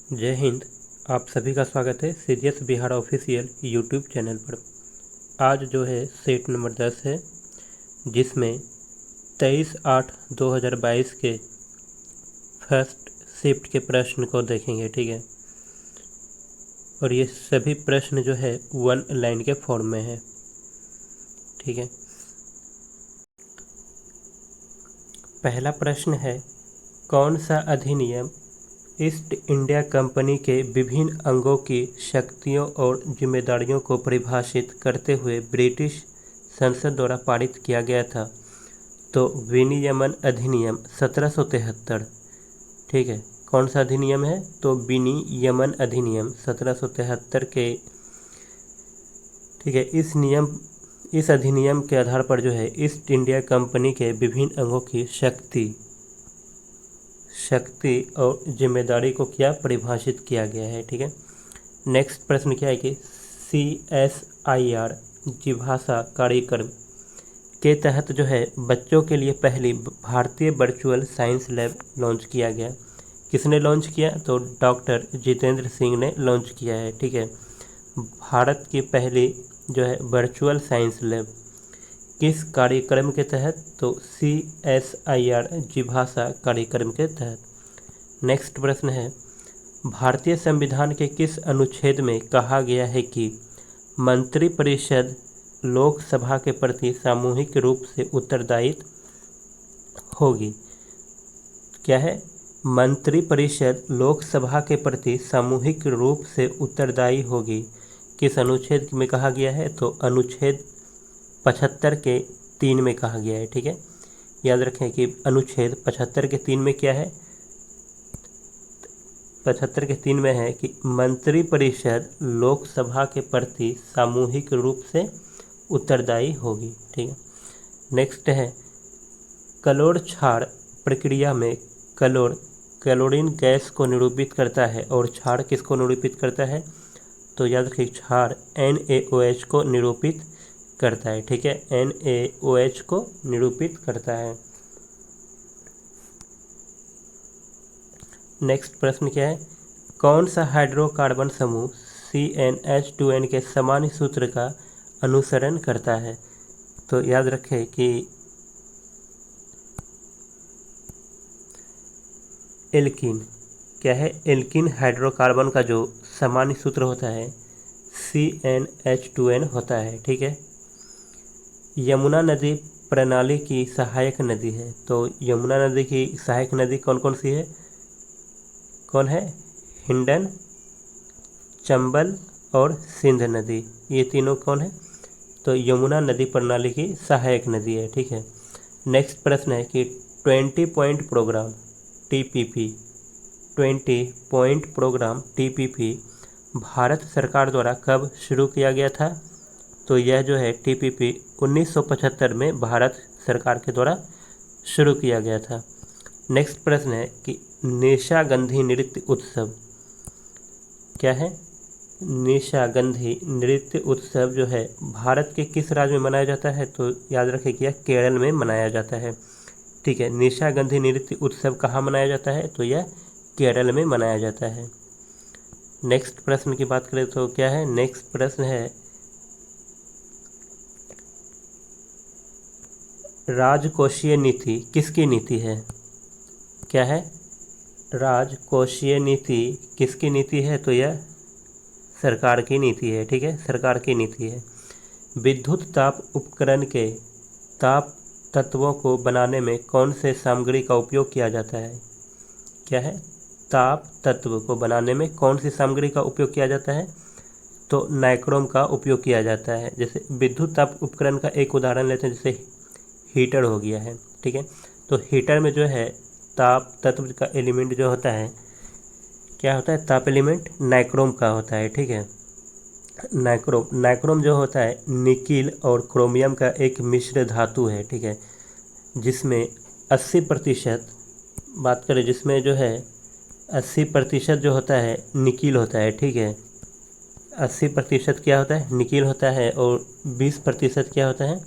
जय हिंद। आप सभी का स्वागत है serious Bihar official YouTube channel पर। आज जो है सेट नंबर 10 है, जिसमें 23/8/2022 के फर्स्ट शिफ्ट के प्रश्न को देखेंगे। ठीक है, और ये सभी प्रश्न जो है वन लाइन के फॉर्म में है। ठीक है, पहला प्रश्न है, कौन सा अधिनियम ईस्ट इंडिया कंपनी के विभिन्न अंगों की शक्तियों और जिम्मेदारियों को परिभाषित करते हुए ब्रिटिश संसद द्वारा पारित किया गया था? तो विनियमन अधिनियम 1773। ठीक है, कौन सा अधिनियम है? तो विनियमन अधिनियम 1773 के। ठीक है, इस अधिनियम के आधार पर जो है ईस्ट इंडिया कंपनी के विभिन्न अंगों की शक्ति और जिम्मेदारी को क्या परिभाषित किया गया है। ठीक है, नेक्स्ट प्रश्न क्या है कि CSIR जिभाषा कार्यक्रम के तहत जो है बच्चों के लिए पहली भारतीय वर्चुअल साइंस लैब लॉन्च किया गया। किसने लॉन्च किया? तो डॉक्टर जितेंद्र सिंह ने लॉन्च किया है। ठीक है, भारत की पहली जो है वर्चुअल साइंस लैब किस कार्यक्रम के तहत? तो CSIR जिभाषा कार्यक्रम के तहत। नेक्स्ट प्रश्न है, भारतीय संविधान के किस अनुच्छेद में कहा गया है कि मंत्रिपरिषद लोकसभा के प्रति सामूहिक रूप से उत्तरदायी होगी? क्या है? मंत्रिपरिषद लोकसभा के प्रति सामूहिक रूप से उत्तरदायी होगी, किस अनुच्छेद में कहा गया है? तो अनुच्छेद 75 के 3 में कहा गया है। ठीक है, याद रखें कि अनुच्छेद 75 के 3 में क्या है? 75 के 3 में है कि मंत्रिपरिषद लोकसभा के प्रति सामूहिक रूप से उत्तरदायी होगी। ठीक है, नेक्स्ट है, कलोर क्षार प्रक्रिया में क्लोरीन गैस को निरूपित करता है और क्षार किसको निरूपित करता है? तो याद रखिए, क्षार NaOH को निरूपित करता है। ठीक है, NaOH को निरूपित करता है। नेक्स्ट प्रश्न क्या है, कौन सा हाइड्रोकार्बन समूह CnH2n के सामान्य सूत्र का अनुसरण करता है? तो याद रखें कि एल्कीन। क्या है? एल्कीन हाइड्रोकार्बन का जो सामान्य सूत्र होता है CnH2n होता है। ठीक है, यमुना नदी प्रणाली की सहायक नदी है। तो यमुना नदी की सहायक नदी कौन कौन सी है? कौन है? हिंडन, चंबल और सिंध नदी। ये तीनों कौन है? तो यमुना नदी प्रणाली की सहायक नदी है। ठीक है, नेक्स्ट प्रश्न है कि 20 point programme TPP 20 point programme TPP Bharat सरकार द्वारा कब शुरू किया गया था? तो यह जो है TPP 1975 में भारत सरकार के द्वारा शुरू किया गया था। नेक्स्ट प्रश्न है कि निशागंधी नृत्य उत्सव क्या है? निशागंधी नृत्य उत्सव जो है भारत के किस राज्य में मनाया जाता है? तो याद रखें कि यह केरल में मनाया जाता है। ठीक है, निशागंधी नृत्य उत्सव कहाँ मनाया जाता है? तो यह केरल में मनाया जाता है। नेक्स्ट प्रश्न की बात करें तो क्या है? नेक्स्ट प्रश्न है, राजकोषीय नीति किसकी नीति है? क्या है? राजकोषीय नीति किसकी नीति है? तो यह सरकार की नीति है। ठीक है, सरकार की नीति है। विद्युत ताप उपकरण के ताप तत्वों को बनाने में कौन से सामग्री का उपयोग किया जाता है? क्या है? ताप तत्व को बनाने में कौन सी सामग्री का उपयोग किया जाता है? तो नाइक्रोम का उपयोग किया जाता है। जैसे विद्युत ताप उपकरण का एक उदाहरण लेते हैं, जैसे हीटर हो गया है। ठीक है, तो हीटर में जो है ताप तत्व का एलिमेंट जो होता है, क्या होता है? ताप एलिमेंट नाइक्रोम का होता है। ठीक है, नाइक्रोम जो होता है निकिल और क्रोमियम का एक मिश्र धातु है। ठीक है, जिसमें 80% बात करें, जिसमें जो है 80% जो होता है निकिल होता है। ठीक है, 80% क्या होता है? निकिल होता है, और 20% क्या होता है?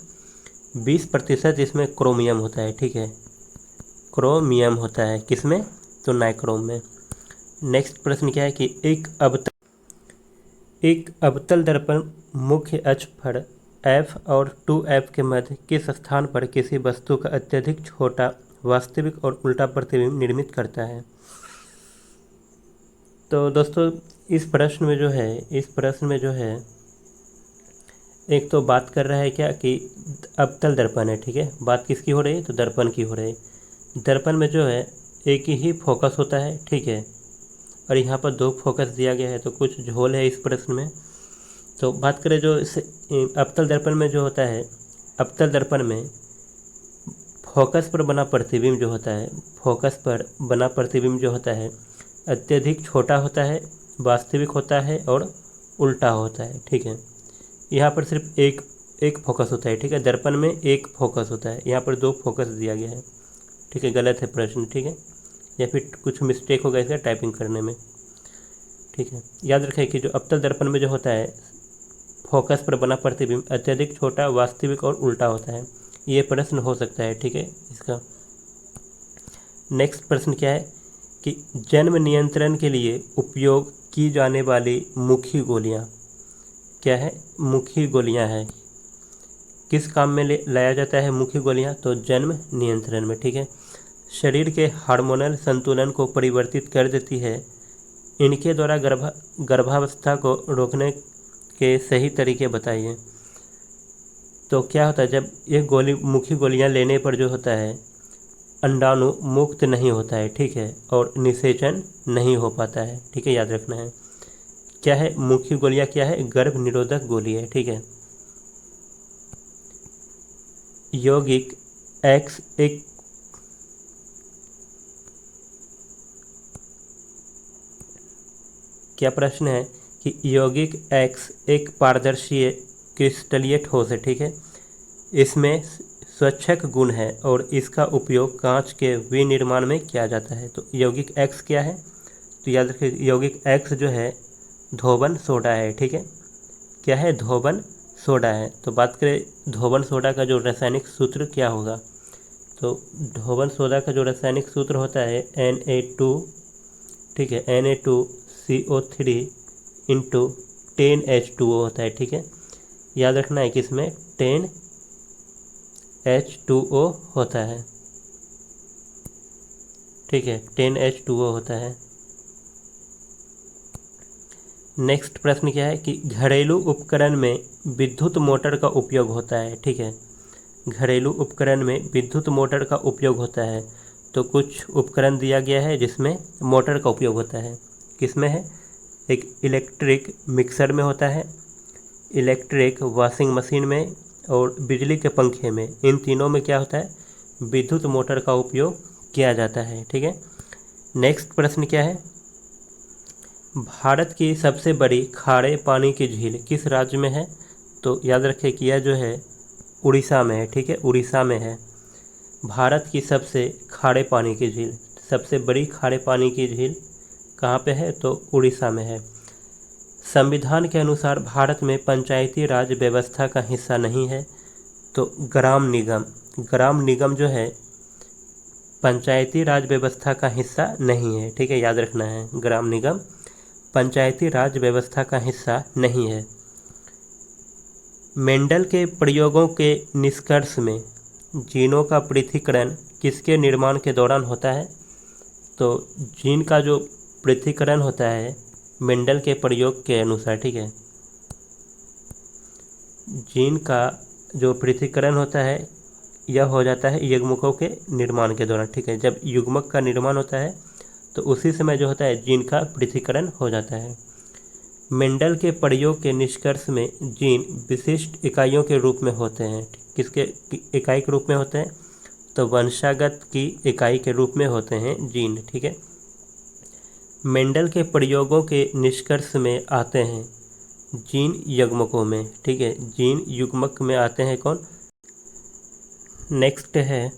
20% इसमें क्रोमियम होता है। ठीक है, क्रोमियम होता है किसमें? तो नाइक्रोम में। नेक्स्ट प्रश्न क्या है कि एक अवतल दर्पण मुख्य अक्ष पर F और 2F के मध्य किस स्थान पर किसी वस्तु का अत्यधिक छोटा वास्तविक और उल्टा प्रतिबिंब निर्मित करता है। तो दोस्तों इस प्रश्न में जो है एक तो बात कर रहा है क्या कि अवतल दर्पण है, ठीक है। बात किसकी हो रही है, तो दर्पण की हो रही है। दर्पण में जो है एक ही फोकस होता है, ठीक है, और यहाँ पर दो फोकस दिया गया है, तो कुछ झोल है इस प्रश्न में। तो बात करें जो इस अवतल दर्पण में जो होता है, अवतल दर्पण में फोकस पर बना प्रतिबिंब जो होता है, फोकस पर बना प्रतिबिंब जो होता है अत्यधिक छोटा होता है, वास्तविक होता है और उल्टा होता है, ठीक है। यहाँ पर सिर्फ एक फोकस होता है, ठीक है। दर्पण में एक फोकस होता है, यहाँ पर दो फोकस दिया गया है, ठीक है। गलत है प्रश्न, ठीक है, या फिर कुछ मिस्टेक होगा इसका टाइपिंग करने में, ठीक है। याद रखें कि जो अवतल दर्पण में जो होता है फोकस पर बना प्रतिबिंब अत्यधिक छोटा, वास्तविक और उल्टा होता है। ये प्रश्न हो सकता है, ठीक है इसका। नेक्स्ट प्रश्न क्या है कि जन्म नियंत्रण के लिए उपयोग की जाने वाली मुखी गोलियां क्या है, मुखी गोलियां है। किस काम में लाया जाता है मुखी गोलियां, तो जन्म नियंत्रण में, ठीक है। शरीर के हार्मोनल संतुलन को परिवर्तित कर देती है। इनके द्वारा गर्भावस्था को रोकने के सही तरीके बताइए। तो क्या होता है जब ये मुखी गोलियां लेने पर जो होता है अंडाणु मुक्त नहीं होता है, ठीक है, और निषेचन नहीं हो पाता है, ठीक है, याद रखना है। क्या है मुखी गोलियां, क्या है, गर्भ निरोधक गोली है, ठीक है। यौगिक एक्स एक क्या प्रश्न है कि यौगिक एक्स एक पारदर्शी क्रिस्टलीय ठोस है, ठीक है। इसमें स्वच्छक गुण है और इसका उपयोग कांच के विनिर्माण में किया जाता है। तो यौगिक एक्स क्या है, तो याद रखिए यौगिक एक्स जो है धोबन सोडा है, ठीक है। क्या है, धोबन सोडा है। तो बात करें धोबन सोडा का जो रासायनिक सूत्र क्या होगा, तो धोबन सोडा का जो रासायनिक सूत्र होता है Na2, ठीक है, Na2CO3 इंटू 10H2O होता है, ठीक है। याद रखना है कि इसमें 10H2O होता है, ठीक है, 10H2O होता है। नेक्स्ट प्रश्न क्या है कि घरेलू उपकरण में विद्युत मोटर का उपयोग होता है, ठीक है। घरेलू उपकरण में विद्युत मोटर का उपयोग होता है। तो कुछ उपकरण दिया गया है जिसमें मोटर का उपयोग होता है। किसमें है, एक इलेक्ट्रिक मिक्सर में होता है, इलेक्ट्रिक वॉशिंग मशीन में और बिजली के पंखे में। इन तीनों में क्या होता है, विद्युत मोटर का उपयोग किया जाता है, ठीक है। नेक्स्ट प्रश्न क्या है, भारत की सबसे बड़ी खारे पानी की झील किस राज्य में है। तो याद रखें कि यह जो है उड़ीसा में है, ठीक है, उड़ीसा में है। भारत की सबसे खारे पानी की झील, सबसे बड़ी खारे पानी की झील कहाँ पे है, तो उड़ीसा में है। संविधान के अनुसार भारत में पंचायती राज व्यवस्था का हिस्सा नहीं है। तो ग्राम निगम जो है पंचायती राज व्यवस्था का हिस्सा नहीं है, ठीक है, याद रखना है। ग्राम निगम पंचायती राज व्यवस्था का हिस्सा नहीं है। मेंडल के प्रयोगों के निष्कर्ष में जीनों का पृथक्करण किसके निर्माण के दौरान होता है। तो जीन का जो पृथक्करण होता है मेंडल के प्रयोग के अनुसार, ठीक है, जीन का जो पृथक्करण होता है यह हो जाता है युग्मकों के निर्माण के दौरान, ठीक है। जब युग्मक का निर्माण होता है तो उसी समय जो होता है जीन का पृथक्करण हो जाता है। मेंडल के प्रयोग के निष्कर्ष में जीन विशिष्ट इकाइयों के रूप में होते हैं। किसके इकाई के रूप में होते हैं, तो वंशागत की इकाई के रूप में होते हैं जीन, ठीक है। मेंडल के प्रयोगों के निष्कर्ष में आते हैं जीन युग्मकों में, ठीक है, जीन युग्मक में आते हैं कौन। नेक्स्ट है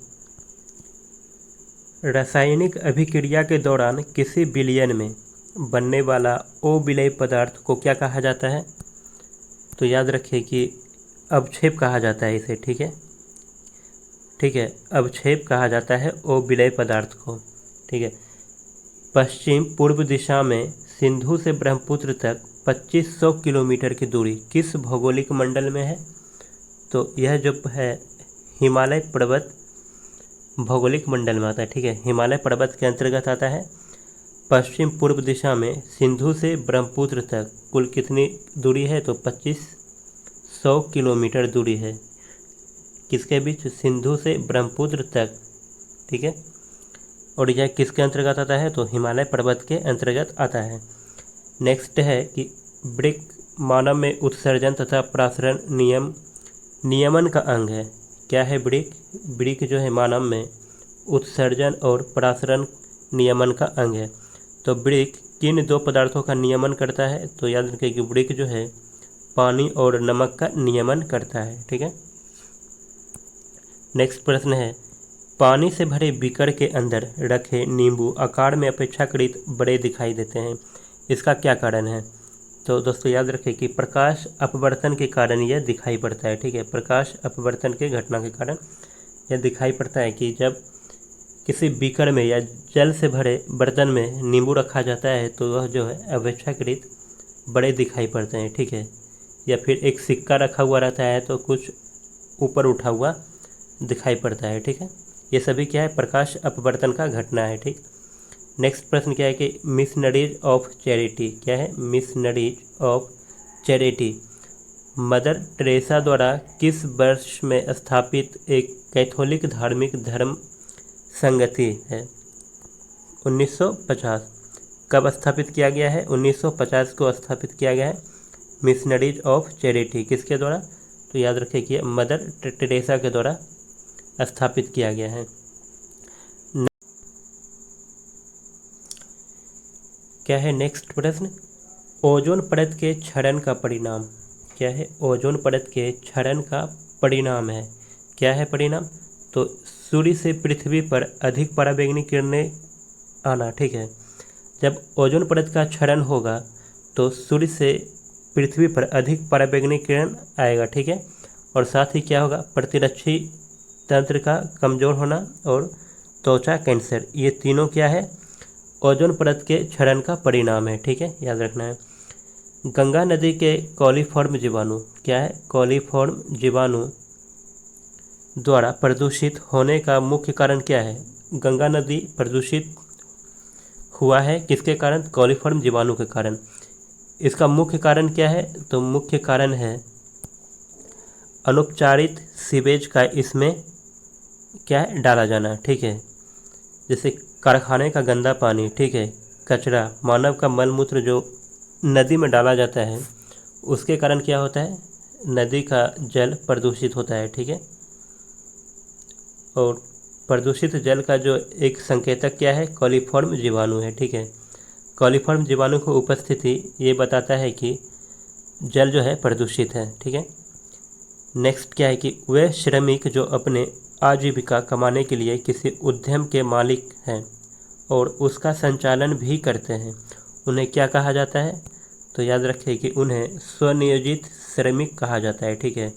रासायनिक अभिक्रिया के दौरान किसी विलयन में बनने वाला अविलेय पदार्थ को क्या कहा जाता है। तो याद रखिए कि अवक्षेप कहा जाता है इसे, ठीक है, ठीक है, अवक्षेप कहा जाता है अविलेय पदार्थ को, ठीक है। पश्चिम पूर्व दिशा में सिंधु से ब्रह्मपुत्र तक 2500 किलोमीटर की दूरी किस भौगोलिक मंडल में है? तो यह जो है हिमालय पर्वत भौगोलिक मंडल में आता है। ठीक है, हिमालय पर्वत के अंतर्गत आता है। पश्चिम पूर्व दिशा में सिंधु से ब्रह्मपुत्र तक कुल कितनी दूरी है? तो 2500 किलोमीटर दूरी है। किसके बीच? सिंधु से ब्रह्मपुत्र तक। ठीक है, और यह किसके अंतर्गत आता है? तो हिमालय पर्वत के अंतर्गत आता है। नेक्स्ट है कि वृक्क मानव में उत्सर्जन तथा प्रसरण नियमन का अंग है। क्या है वृक्क? वृक्क जो है मानव में उत्सर्जन और प्रसरण नियमन का अंग है। तो वृक्क किन दो पदार्थों का नियमन करता है? तो याद रखिए कि वृक्क जो है पानी और नमक का नियमन करता है। ठीक है, नेक्स्ट प्रश्न है, पानी से भरे बीकर के अंदर रखे नींबू आकार में अपेक्षाकृत बड़े दिखाई देते हैं, इसका क्या कारण है? तो दोस्तों याद रखें कि प्रकाश अपवर्तन के कारण यह दिखाई पड़ता है। ठीक है, प्रकाश अपवर्तन के घटना के कारण यह दिखाई पड़ता है कि जब किसी बीकर में या जल से भरे बर्तन में नींबू रखा जाता है तो वह जो है अपेक्षाकृत बड़े दिखाई पड़ते हैं। ठीक है, या फिर एक सिक्का रखा हुआ रहता है तो कुछ ऊपर उठा हुआ दिखाई पड़ता है। ठीक है, ये सभी क्या है? प्रकाश अपवर्तन का घटना है। ठीक, नेक्स्ट प्रश्न क्या है कि मिशनरीज ऑफ चैरिटी क्या है? Missionaries of charity mother Teresa द्वारा किस वर्ष में स्थापित एक कैथोलिक धार्मिक धर्म संगति है? 1950। कब स्थापित किया गया है? 1950 को स्थापित किया गया है मिशनरीज ऑफ चैरिटी। किसके द्वारा? तो याद रखें कि मदर टेरेसा के द्वारा स्थापित किया गया है। क्या है नेक्स्ट प्रश्न? ओजोन परत के क्षरण का परिणाम क्या है? ओजोन परत के क्षरण का परिणाम है। क्या है परिणाम? तो सूर्य से पृथ्वी पर अधिक पराबैंगनी किरणें आना। ठीक है, जब ओजोन परत का क्षरण होगा तो सूर्य से पृथ्वी पर अधिक पराबैंगनी किरण आएगा। ठीक है, और साथ ही क्या होगा? प्रतिरक्षी तंत्र का कमज़ोर होना और त्वचा कैंसर, ये तीनों क्या है? ओजोन परत के क्षरण का परिणाम है। ठीक है, याद रखना है। गंगा नदी के कॉलीफॉर्म जीवाणु क्या है? कॉलीफॉर्म जीवाणु द्वारा प्रदूषित होने का मुख्य कारण क्या है? गंगा नदी प्रदूषित हुआ है किसके कारण? कॉलीफॉर्म जीवाणु के कारण। इसका मुख्य कारण क्या है? तो मुख्य कारण है अनुपचारित सीवेज का इसमें क्या है? डाला जाना। ठीक है, जैसे कारखाने का गंदा पानी, ठीक है, कचरा, मानव का मलमूत्र जो नदी में डाला जाता है उसके कारण क्या होता है? नदी का जल प्रदूषित होता है। ठीक है, और प्रदूषित जल का जो एक संकेतक क्या है? कॉलीफॉर्म जीवाणु है। ठीक है, कॉलीफॉर्म जीवाणु की उपस्थिति ये बताता है कि जल जो है प्रदूषित है। ठीक है, नेक्स्ट क्या है कि वे श्रमिक जो अपने आजीविका कमाने के लिए किसी उद्यम के मालिक हैं और उसका संचालन भी करते हैं, उन्हें क्या कहा जाता है? तो याद रखें कि उन्हें स्वनियोजित श्रमिक कहा जाता है। ठीक है,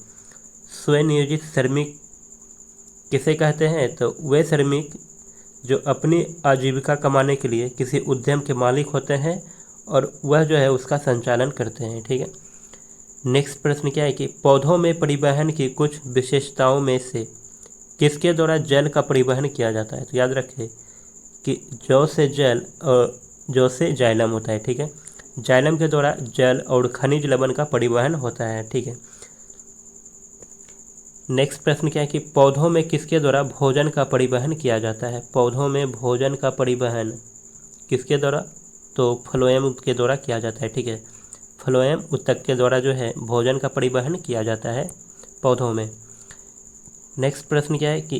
स्वनियोजित श्रमिक किसे कहते हैं? तो वे श्रमिक जो अपनी आजीविका कमाने के लिए किसी उद्यम के मालिक होते हैं और वह जो है उसका संचालन करते हैं। ठीक है, नेक्स्ट प्रश्न क्या है कि पौधों में परिवहन की कुछ विशेषताओं में से किसके द्वारा जल का परिवहन किया जाता है? तो याद रखें कि जौ से जल और जौ से जाइलम होता है। ठीक है, जाइलम के द्वारा जल और खनिज लवण का परिवहन होता है। ठीक है, नेक्स्ट प्रश्न क्या है कि पौधों में किसके द्वारा भोजन का परिवहन किया जाता है? पौधों में भोजन का परिवहन किसके द्वारा? तो फ्लोएम के द्वारा किया जाता है। ठीक है, फ्लोएम ऊतक के द्वारा जो है भोजन का परिवहन किया जाता है पौधों में। नेक्स्ट प्रश्न क्या है कि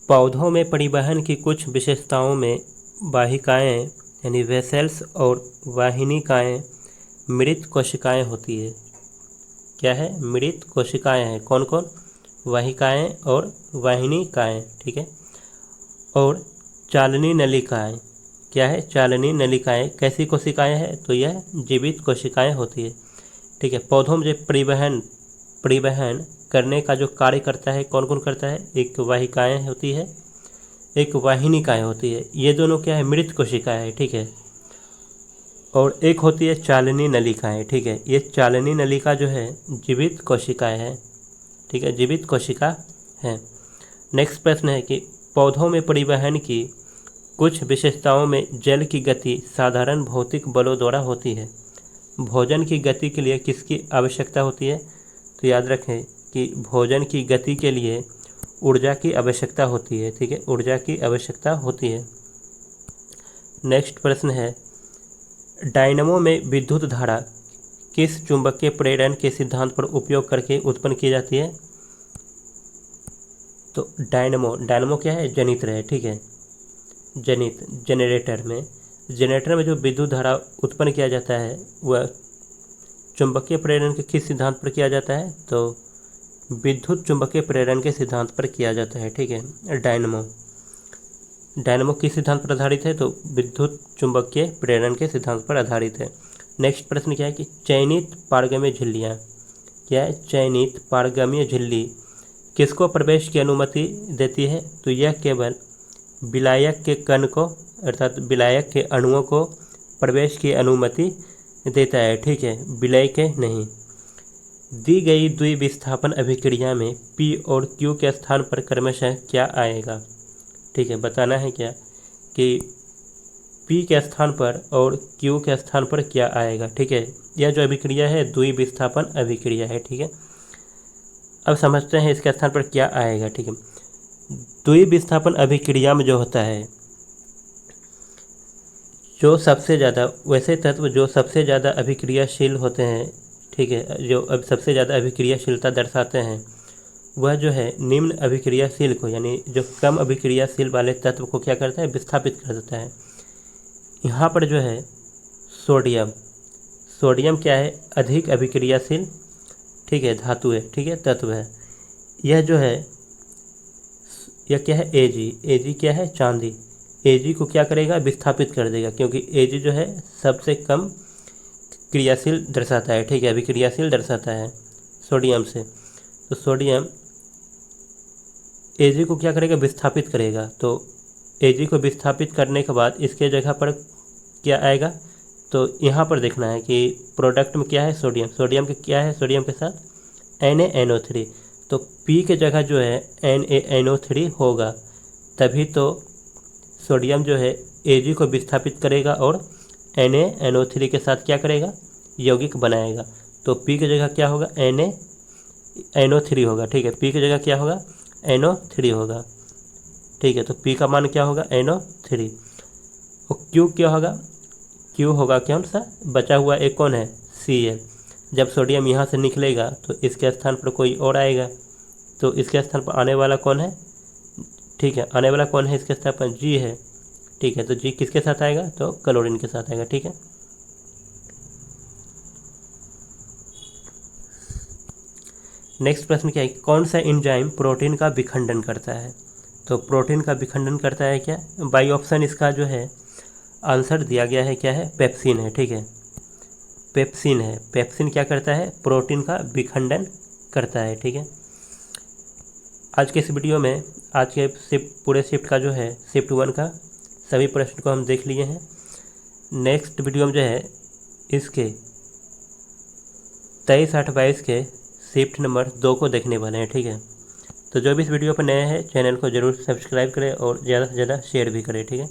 पौधों में परिवहन की कुछ विशेषताओं में वाहिकाएं यानी वेसल्स और वाहिनिकाएं मृत कोशिकाएं होती है। क्या है? मृत कोशिकाएं हैं। कौन कौन? वाहिकाएं और वाहिनिकाएं। ठीक है, और चालनी नलिकाएं। क्या है? चालनी नलिकाएं कैसी कोशिकाएं हैं? तो यह जीवित कोशिकाएं होती है। ठीक है, पौधों में जो परिवहन करने का जो कार्य करता है कौन कौन करता है? एक वाहिकाएं होती है, एक वाहिनिकाएँ होती है, ये दोनों क्या है, मृत कोशिकाएँ है, ठीक है। और एक होती है चालनी नलिकाएँ, ठीक है। ये चालनी नलिका जो है जीवित कोशिकाएँ हैं, ठीक है, जीवित कोशिका है। नेक्स्ट प्रश्न है कि पौधों में परिवहन की कुछ विशेषताओं में जल की गति साधारण भौतिक बलों द्वारा होती है। भोजन की गति के लिए किसकी आवश्यकता होती है? तो याद रखें कि भोजन की गति के लिए ऊर्जा की आवश्यकता होती है, ठीक है, ऊर्जा की आवश्यकता होती है। नेक्स्ट प्रश्न है, डायनमो में विद्युत धारा किस चुंबकीय प्रेरण के सिद्धांत पर उपयोग करके उत्पन्न की जाती है? तो डायनमो क्या है, जनित्र है, ठीक है, जनित। जनरेटर में जो विद्युत धारा उत्पन्न किया जाता है वह चुंबकीय प्रेरण के किस सिद्धांत पर किया जाता है? तो विद्युत चुंबकीय प्रेरण के सिद्धांत पर किया जाता है, ठीक है। डायनमो किस सिद्धांत पर आधारित है? तो विद्युत चुंबकीय प्रेरण के सिद्धांत पर आधारित है। नेक्स्ट प्रश्न क्या है कि चयनित पारगम्य झिल्लियाँ, क्या है, चयनित पारगम्य झिल्ली किसको प्रवेश की अनुमति देती है? तो यह केवल विलायक के कण को अर्थात विलायक के अणुओं को प्रवेश की अनुमति देता है, ठीक है, विलय के नहीं। दी गई द्विविस्थापन अभिक्रिया में P और Q के स्थान पर क्रमशः क्या आएगा? ठीक है, बताना है क्या कि P के स्थान पर और Q के स्थान पर क्या आएगा, ठीक है। यह जो अभिक्रिया है द्विविस्थापन अभिक्रिया है, ठीक है। अब समझते हैं इसके स्थान पर क्या आएगा, ठीक है। द्विविस्थापन अभिक्रिया में जो होता है, जो सबसे ज़्यादा वैसे तत्व जो सबसे ज़्यादा अभिक्रियाशील होते हैं, ठीक है, जो अब सबसे ज़्यादा अभिक्रियाशीलता दर्शाते हैं, वह जो है निम्न अभिक्रियाशील को यानी जो कम अभिक्रियाशील वाले तत्व को क्या करता है, विस्थापित कर देता है। यहाँ पर जो है सोडियम क्या है, अधिक अभिक्रियाशील, ठीक है, धातु है, ठीक है, तत्व है। यह जो है यह क्या है, एजी क्या है, चांदी। एजी को क्या करेगा, विस्थापित कर देगा, क्योंकि एजी जो है सबसे कम क्रियाशील दर्शाता है, ठीक है, अभिक्रियाशील दर्शाता है सोडियम से। तो सोडियम एजी को क्या करेगा, विस्थापित करेगा। तो एजी को विस्थापित करने के बाद इसके जगह पर क्या आएगा? तो यहाँ पर देखना है कि प्रोडक्ट में क्या है, सोडियम के क्या है, सोडियम के साथ NaNO3। तो P के जगह जो है NaNO3 होगा, तभी तो सोडियम जो है Ag को विस्थापित करेगा और NaNO3 के साथ क्या करेगा, यौगिक बनाएगा। तो P की जगह क्या होगा, NaNO3 होगा, ठीक है, P की जगह क्या होगा, NO3 होगा, ठीक है। तो P का मान क्या होगा, NO3। और Q क्या होगा, Q होगा कौन सा बचा हुआ एक कौन है, Cl। जब सोडियम यहाँ से निकलेगा तो इसके स्थान पर कोई और आएगा, तो इसके स्थान पर आने वाला कौन है, ठीक है, आने वाला कौन है इसके स्थान पर, G है, ठीक है। तो G किसके साथ आएगा, तो क्लोरीन के साथ आएगा, ठीक है। नेक्स्ट प्रश्न क्या है, कौन सा एंजाइम प्रोटीन का विखंडन करता है? तो प्रोटीन का विखंडन करता है क्या, बाई ऑप्शन इसका जो है आंसर दिया गया है, क्या है, पेप्सिन है, ठीक है, पेप्सिन है। पेप्सिन क्या करता है, प्रोटीन का विखंडन करता है, ठीक है। आज के इस वीडियो में आज के पूरे शिफ्ट का जो है शिफ्ट 1 का सभी प्रश्न को हम देख लिए हैं। नेक्स्ट वीडियो में जो है इसके 23, 8, 22 के शिफ्ट नंबर 2 को देखने वाले हैं, ठीक है। तो जो भी इस वीडियो पर नए हैं चैनल को ज़रूर सब्सक्राइब करें और ज़्यादा से ज़्यादा शेयर भी करें, ठीक है।